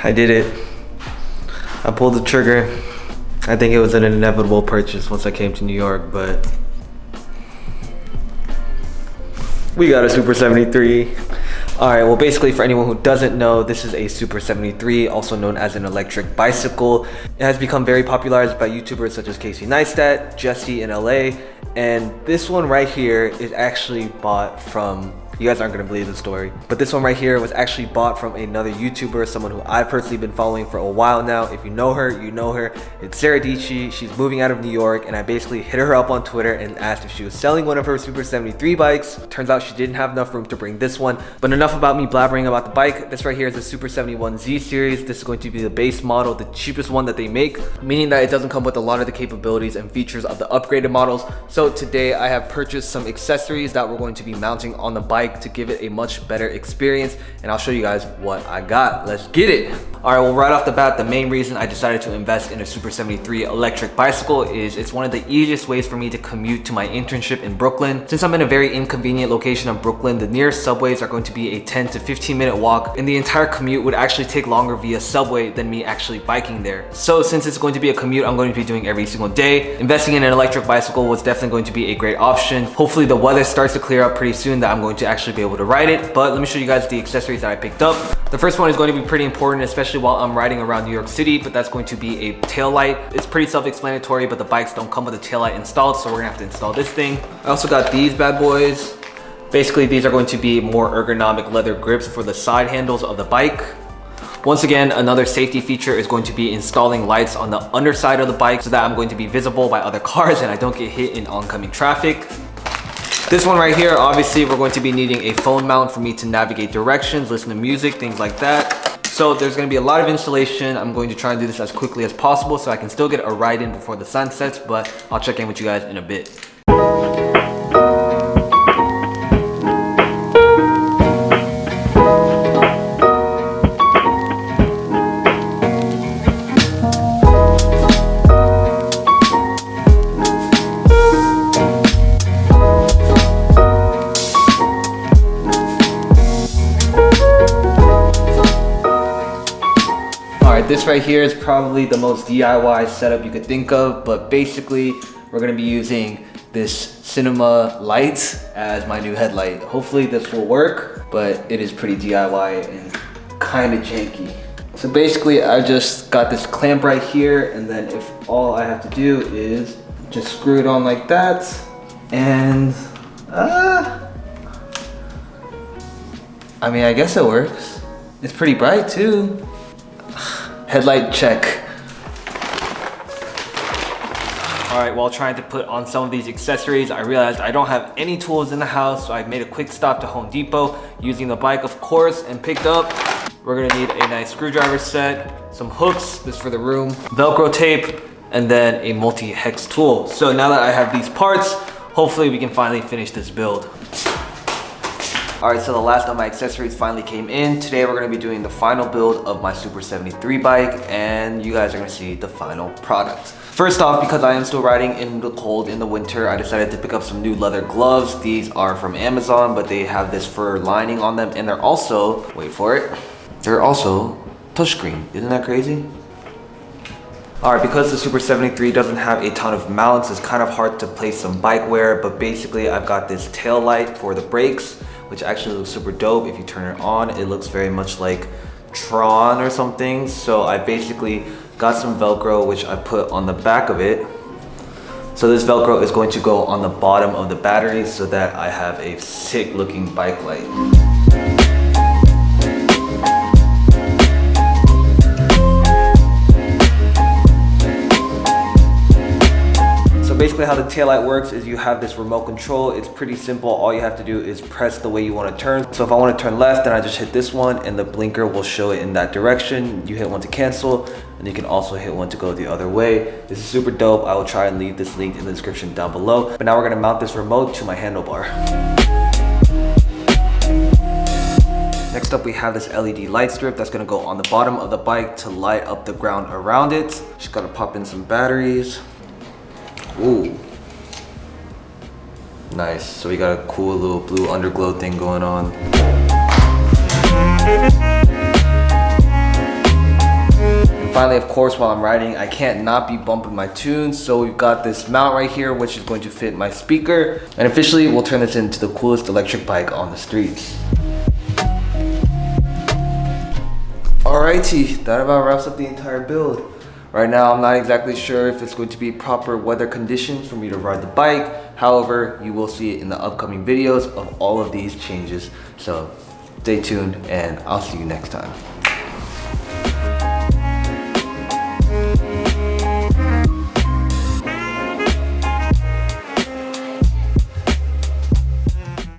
I did it. I pulled the trigger. I think it was an inevitable purchase once I came to New York, but we got a Super 73. All right, well, basically for anyone who doesn't know, this is a Super 73, also known as an electric bicycle. It has become very popularized by YouTubers such as Casey Neistat, Jesse in LA, and this one right here is actually bought from, you guys aren't gonna believe the story, but this one right here was actually bought from another YouTuber, someone who I've personally been following for a while now. If you know her, you know her. It's Sarah Dici. She's moving out of New York, and I basically hit her up on Twitter and asked if she was selling one of her Super 73 bikes. Turns out she didn't have enough room to bring this one. But enough about me blabbering about the bike. This right here is the Super 71Z series. This is going to be the base model, the cheapest one that they make, meaning that it doesn't come with a lot of the capabilities and features of the upgraded models. So today I have purchased some accessories that we're going to be mounting on the bike to give it a much better experience, and I'll show you guys what I got. Let's get it. All right, well, right off the bat, the main reason I decided to invest in a Super 73 electric bicycle is it's one of the easiest ways for me to commute to my internship in Brooklyn. Since I'm in a very inconvenient location of Brooklyn, the nearest subways are going to be a 10 to 15 minute walk, and the entire commute would actually take longer via subway than me actually biking there. So since it's going to be a commute I'm going to be doing every single day, investing in an electric bicycle was definitely going to be a great option. Hopefully the weather starts to clear up pretty soon that I'm going to actually be able to ride it, but let me show you guys the accessories that I picked up. The first one is going to be pretty important, especially while I'm riding around New York City, but that's going to be a tail light. It's pretty self-explanatory, but the bikes don't come with a tail light installed, so we're gonna have to install this thing. I also got these bad boys. Basically, these are going to be more ergonomic leather grips for the side handles of the bike. Once again, another safety feature is going to be installing lights on the underside of the bike so that I'm going to be visible by other cars and I don't get hit in oncoming traffic. This one right here, obviously we're going to be needing a phone mount for me to navigate directions, listen to music, things like that. So there's going to be a lot of installation. I'm going to try and do this as quickly as possible so I can still get a ride in before the sun sets, but I'll check in with you guys in a bit. This right here is probably the most DIY setup you could think of, but basically we're gonna be using this cinema light as my new headlight. Hopefully this will work, but it is pretty DIY and kind of janky. So basically I just got this clamp right here, and then if all I have to do is just screw it on like that, and I mean, I guess it works. It's pretty bright too. Headlight check. All right, while trying to put on some of these accessories, I realized I don't have any tools in the house, so I made a quick stop to Home Depot using the bike, of course, and picked up, we're gonna need a nice screwdriver set, some hooks, this for the room, Velcro tape, and then a multi-hex tool. So now that I have these parts, hopefully we can finally finish this build. All right, so the last of my accessories finally came in. Today we're gonna be doing the final build of my Super 73 bike, and you guys are gonna see the final product. First off, because I am still riding in the cold in the winter, I decided to pick up some new leather gloves. These are from Amazon, but they have this fur lining on them, and they're also, wait for it, they're also touchscreen. Isn't that crazy? All right, because the Super 73 doesn't have a ton of mounts, it's kind of hard to place some bike wear, but basically I've got this tail light for the brakes, which actually looks super dope. If you turn it on, it looks very much like Tron or something. So I basically got some Velcro, which I put on the back of it. So this Velcro is going to go on the bottom of the battery so that I have a sick looking bike light. Basically how the taillight works is you have this remote control. It's pretty simple. All you have to do is press the way you want to turn. So if I want to turn left, then I just hit this one and the blinker will show it in that direction. You hit one to cancel, and you can also hit one to go the other way. This is super dope. I will try and leave this link in the description down below. But now we're going to mount this remote to my handlebar. Next up, we have this LED light strip that's going to go on the bottom of the bike to light up the ground around it. Just got to pop in some batteries. Ooh, nice. So we got a cool little blue underglow thing going on. And finally, of course, while I'm riding, I can't not be bumping my tunes. So we've got this mount right here, which is going to fit my speaker. And officially, we'll turn this into the coolest electric bike on the streets. Alrighty, that about wraps up the entire build. Right now, I'm not exactly sure if it's going to be proper weather conditions for me to ride the bike. However, you will see it in the upcoming videos of all of these changes. So stay tuned and I'll see you next time.